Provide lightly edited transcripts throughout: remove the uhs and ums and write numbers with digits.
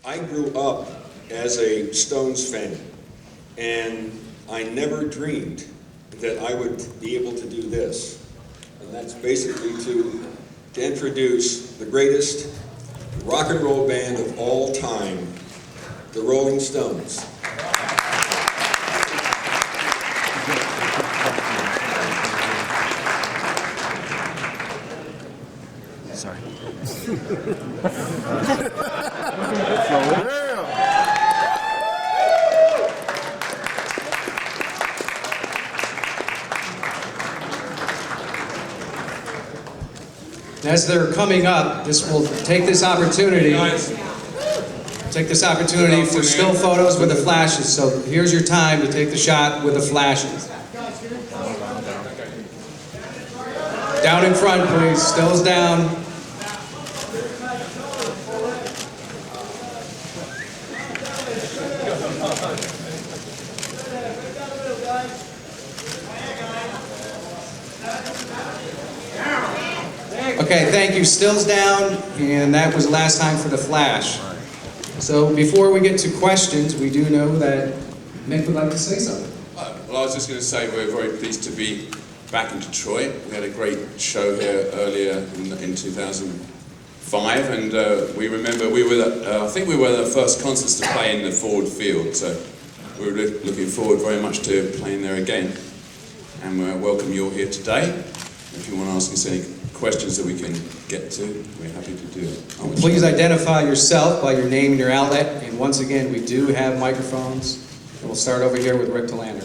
I grew up as a Stones fan, and I never dreamed that I would be able to do this. And that's basically to introduce the greatest rock and roll band of all time, the Rolling Stones. Sorry. As they're coming up, we'll take this opportunity for still photos with the flashes. So here's your time to take the shot with the flashes. Down in front, please. Stills down. Okay, thank you. Stills down, and that was the last time for the flash. So before we get to questions, we do know that Mick would like to say something. Well, I was just going to say we're very pleased to be back in Detroit. We had a great show here earlier in 2005, and we remember I think we were the first concerts to play in the Ford Field, so we're looking forward very much to playing there again. And we welcome you all here today. If you want to ask us any questions that we can get to, we're happy to do it. Please identify yourself by your name and your outlet. And once again, we do have microphones. And we'll start over here with Rick Delander.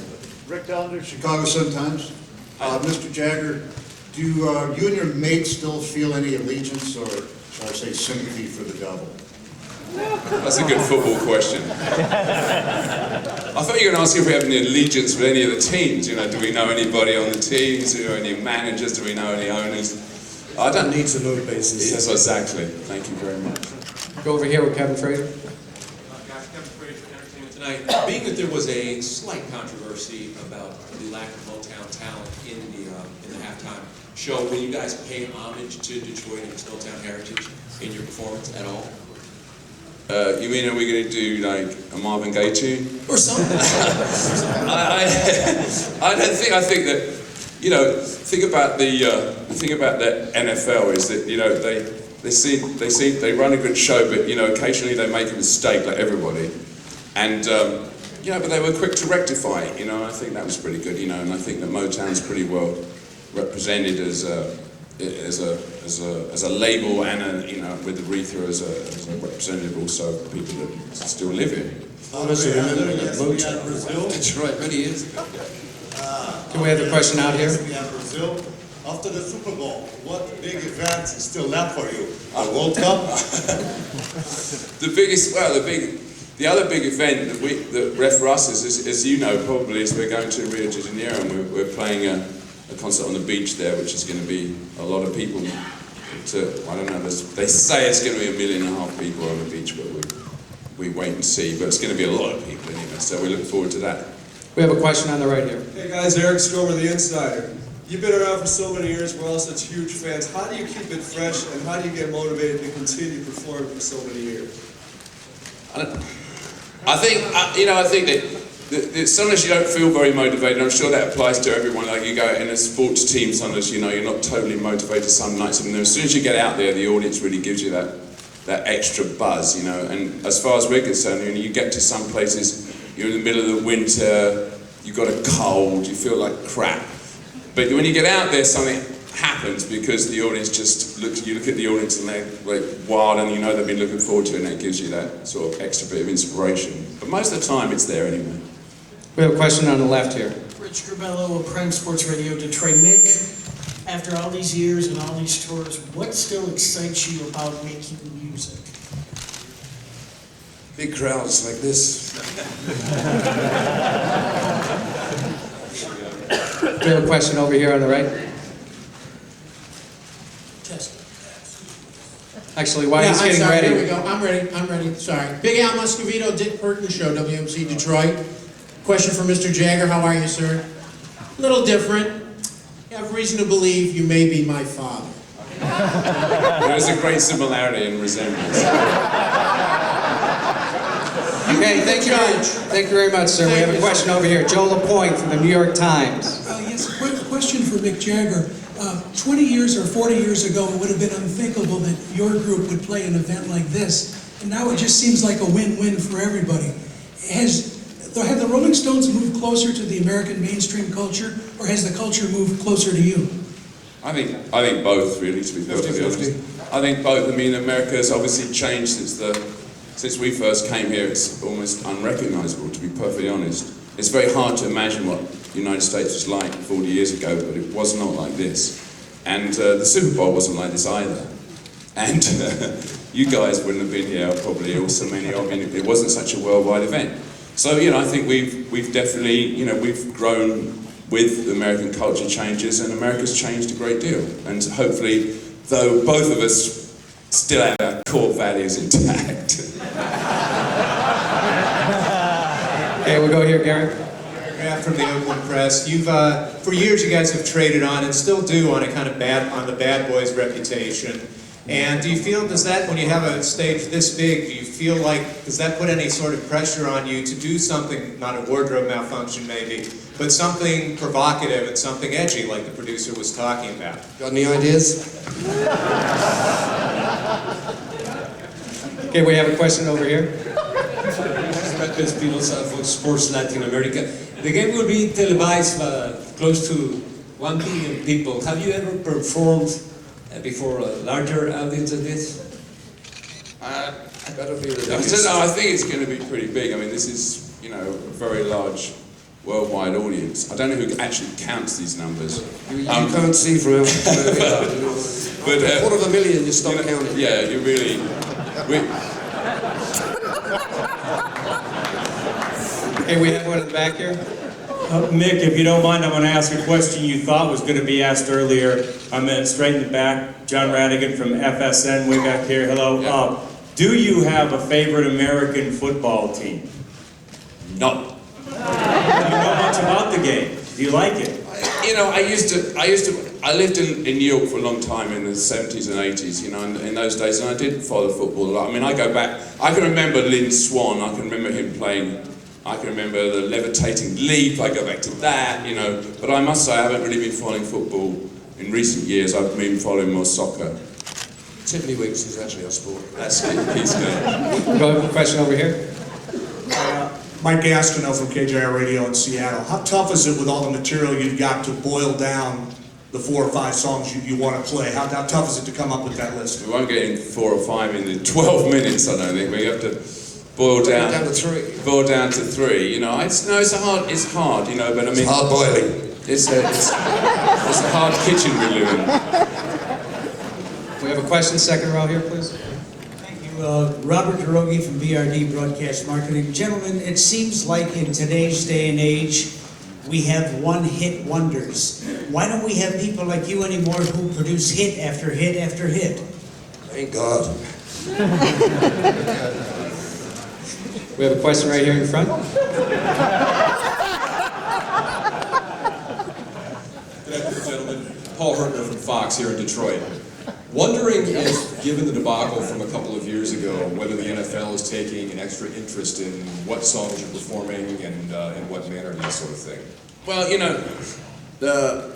Rick Delander, Chicago Sun-Times. Mr. Jagger, do you and your mates still feel any allegiance or, shall I say, sympathy for the devil? That's a good football question. I thought you were going to ask if we have any allegiance with any of the teams. You know, do we know anybody on the teams? Do we know any managers? Do we know any owners? I don't need to know the basis. Yes, exactly. Thank you very much. Go over here with Kevin Fraser. Guys, Kevin Fraser, Entertainment Tonight. Being that there was a slight controversy about the lack of Motown talent in the halftime show, will you guys pay homage to Detroit and its Motown heritage in your performance at all? You mean, are we going to do like a Marvin Gaye tune? Or something. I think that, you know, the thing about the NFL is that, you know, they run a good show, but, you know, occasionally they make a mistake like everybody. And, you know, but they were quick to rectify it, you know, and I think that was pretty good, you know, and I think that Motown's pretty well represented as a label and you know, with Aretha as a representative also of people that still live here. Detroit, many years ago. Can we have the question out here? Brazil. After the Super Bowl, what big event is still left for you? A World Cup? The other big event that ref for us is, as you know probably, is we're going to Rio de Janeiro and we're playing a concert on the beach there, which is going to be a lot of people. I don't know, they say it's going to be 1.5 million people on the beach, but we wait and see. But it's going to be a lot of people anyway, so we look forward to that. We have a question on the right here. Hey guys, Eric Stromer, The Insider. You've been around for so many years, we're all such huge fans. How do you keep it fresh and how do you get motivated to continue performing for so many years? I think that sometimes you don't feel very motivated. I'm sure that applies to everyone. Like you go in a sports team, sometimes you know you're not totally motivated some nights, and as soon as you get out there, the audience really gives you that extra buzz, you know. And as far as we're concerned, you get to some places, you're in the middle of the winter, you've got a cold, you feel like crap. But when you get out there, something happens because the audience you look at the audience and they're like wild, and you know they've been looking forward to it, and it gives you that sort of extra bit of inspiration. But most of the time, it's there anyway. We have a question on the left here. Rich Grabello of Prime Sports Radio, Detroit. Mick, after all these years and all these tours, what still excites you about making music? Big crowds like this. We have a question over here on the right. Actually, while he's getting ready. Here we go. I'm ready. Sorry. Big Al Muscovito, Dick Perkins Show, WMC Detroit. Question for Mr. Jagger. How are you, sir? A little different. You have reason to believe you may be my father. There's a great similarity and resemblance. Okay, thank you. Thank you very much, sir. We have a question over here. Joe LaPointe from the New York Times. Yes, a question for Mick Jagger. 20 years or 40 years ago, it would have been unthinkable that your group would play an event like this. And now it just seems like a win-win for everybody. Have the Rolling Stones moved closer to the American mainstream culture, or has the culture moved closer to you? I think both, really, to be perfectly honest. I think both. I mean, America's obviously changed since we first came here. It's almost unrecognisable, to be perfectly honest. It's very hard to imagine what the United States was like 40 years ago, but it was not like this. And the Super Bowl wasn't like this either. And you guys wouldn't have been here, probably, or so many of you. It wasn't such a worldwide event. So, I think we've definitely, we've grown with the American culture changes, and America's changed a great deal. And hopefully, though both of us still have our core values intact. Okay, we'll go here, Gary. Paragraph from the Oakland Press. You've, for years, you guys have traded on and still do on a kind of on the bad boys reputation. And do you feel, when you have a stage this big, do you feel like, does that put any sort of pressure on you to do something, not a wardrobe malfunction maybe, but something provocative and something edgy like the producer was talking about? Got any ideas? Okay, we have a question over here. Spinos for Sports Latin America. The game will be televised close to 1 billion people. Have you ever performed before a larger audience than this? I think it's going to be pretty big. I mean, this is, a very large worldwide audience. I don't know who actually counts these numbers. You can't see from where we are. But, 250,000, you stop counting. Yeah, you really... Okay, we have one in the back here. Mick, if you don't mind, I'm going to ask a question you thought was going to be asked earlier. I'm straight in the back. John Radigan from FSN, way back here. Hello. Yeah. Do you have a favorite American football team? No. Do you know much about the game? Do you like it? I lived in New York for a long time in the 70s and 80s, in those days, and I did follow football a lot. I mean, I go back, I can remember Lynn Swann, I can remember him playing, I can remember the levitating leap, I go back to that, but I must say I haven't really been following football in recent years. I've been following more soccer. Tiffany Wicks is actually our sport. That's it, he's good. We'll go with a question over here. Mike Gastineau from KJR Radio in Seattle. How tough is it with all the material you've got to boil down the 4 or 5 songs you want to play? How tough is it to come up with that list? We won't get in 4 or 5 in the 12 minutes, I don't think. We have to boil down to 3. Boil down to 3. It's hard, but I mean... It's hard boiling. It's a hard kitchen we live in. We have a question, second row here, please. Thank you. Robert Hirogi from BRD Broadcast Marketing. Gentlemen, it seems like in today's day and age, we have one-hit wonders. Why don't we have people like you anymore who produce hit after hit after hit? Thank God. We have a question right here in front. Good afternoon, gentlemen. Paul Hertner from Fox here in Detroit. Wondering if, given the debacle from a couple of years ago, whether the NFL is taking an extra interest in what songs you're performing and in what manner, that sort of thing. Well, the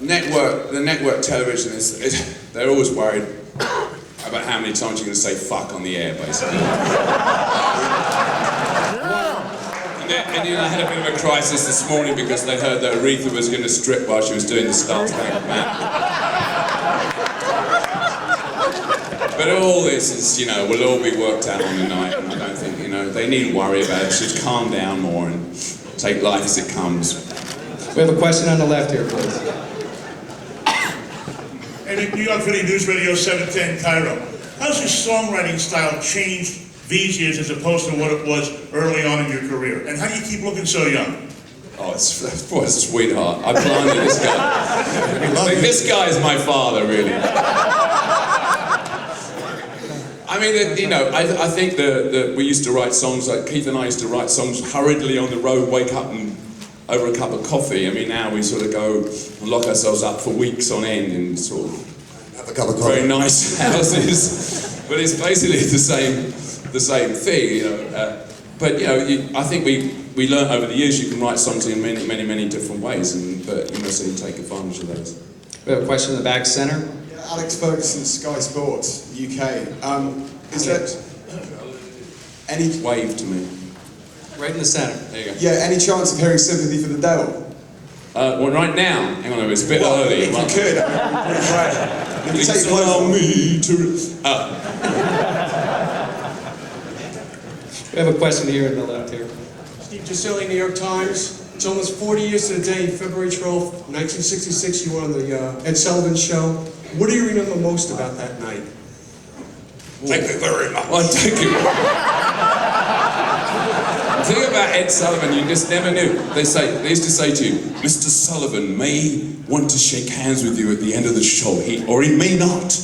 network television they're always worried about how many times you're going to say fuck on the air, basically. And I had a bit of a crisis this morning because they heard that Aretha was going to strip while she was doing the Star Trek Man. But all this is, will all be worked out on the night, and I don't think, they needn't worry about it. Just calm down more and take life as it comes. We have a question on the left here, please. Hey, New York City News Radio 710 Cairo. How's your songwriting style changed these years as opposed to what it was early on in your career? And how do you keep looking so young? Oh, it's a sweetheart. I blinded this guy. This guy is my father, really. I mean, I think that we used to write songs, like Keith and I used to write songs hurriedly on the road, wake up and over a cup of coffee. I mean, now we sort of go and lock ourselves up for weeks on end in sort of have a cup of coffee. Very nice houses. But it's basically the same thing, But you know, I think we learned over the years you can write songs in many different ways, but so you take advantage of those. We have a question in the back center. Alex Ferguson, Sky Sports, UK. Is there any wave to me? Right in the center. There you go. Yeah, any chance of hearing Sympathy for the Devil? Well, right now, hang on, it's a bit early. If you could, that would be great. If you take allow me to. We have a question here in the left here. Steve Giselli, New York Times. It's almost 40 years to the day, February 12th, 1966, you were on the Ed Sullivan Show. What do you remember most about that night? Thank you very much. Well, thank you. The thing about Ed Sullivan, you just never knew. They used to say to you, Mr. Sullivan may want to shake hands with you at the end of the show, or he may not.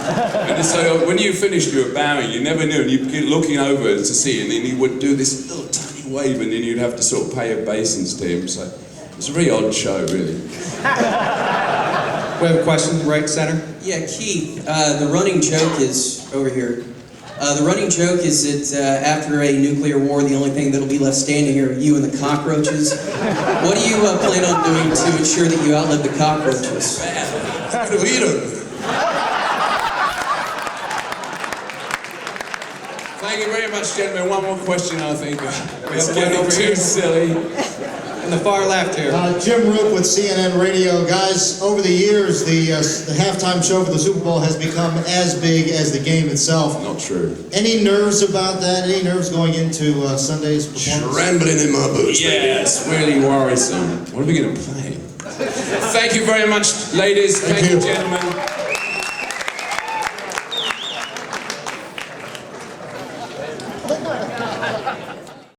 And so when you finished, you were bowing, you never knew, and you'd be looking over to see, and then he would do this little tiny wave, and then you'd have to sort of pay obeisance to him. So it's a very odd show, really. We have a question right center. Yeah, Keith, the running joke is over here. The running joke is that after a nuclear war, the only thing that'll be left standing here are you and the cockroaches. What do you plan on doing to ensure that you outlive the cockroaches? How to eat them. Thank you very much, gentlemen. One more question, I think. It's getting too silly. In the far left here. Jim Roop with CNN Radio. Guys, over the years, the halftime show for the Super Bowl has become as big as the game itself. Not true. Any nerves about that? Any nerves going into Sunday's performance? Trembling in my boots. Yeah, it's really worrisome. What are we going to play? Thank you very much, ladies. Thank you, gentlemen.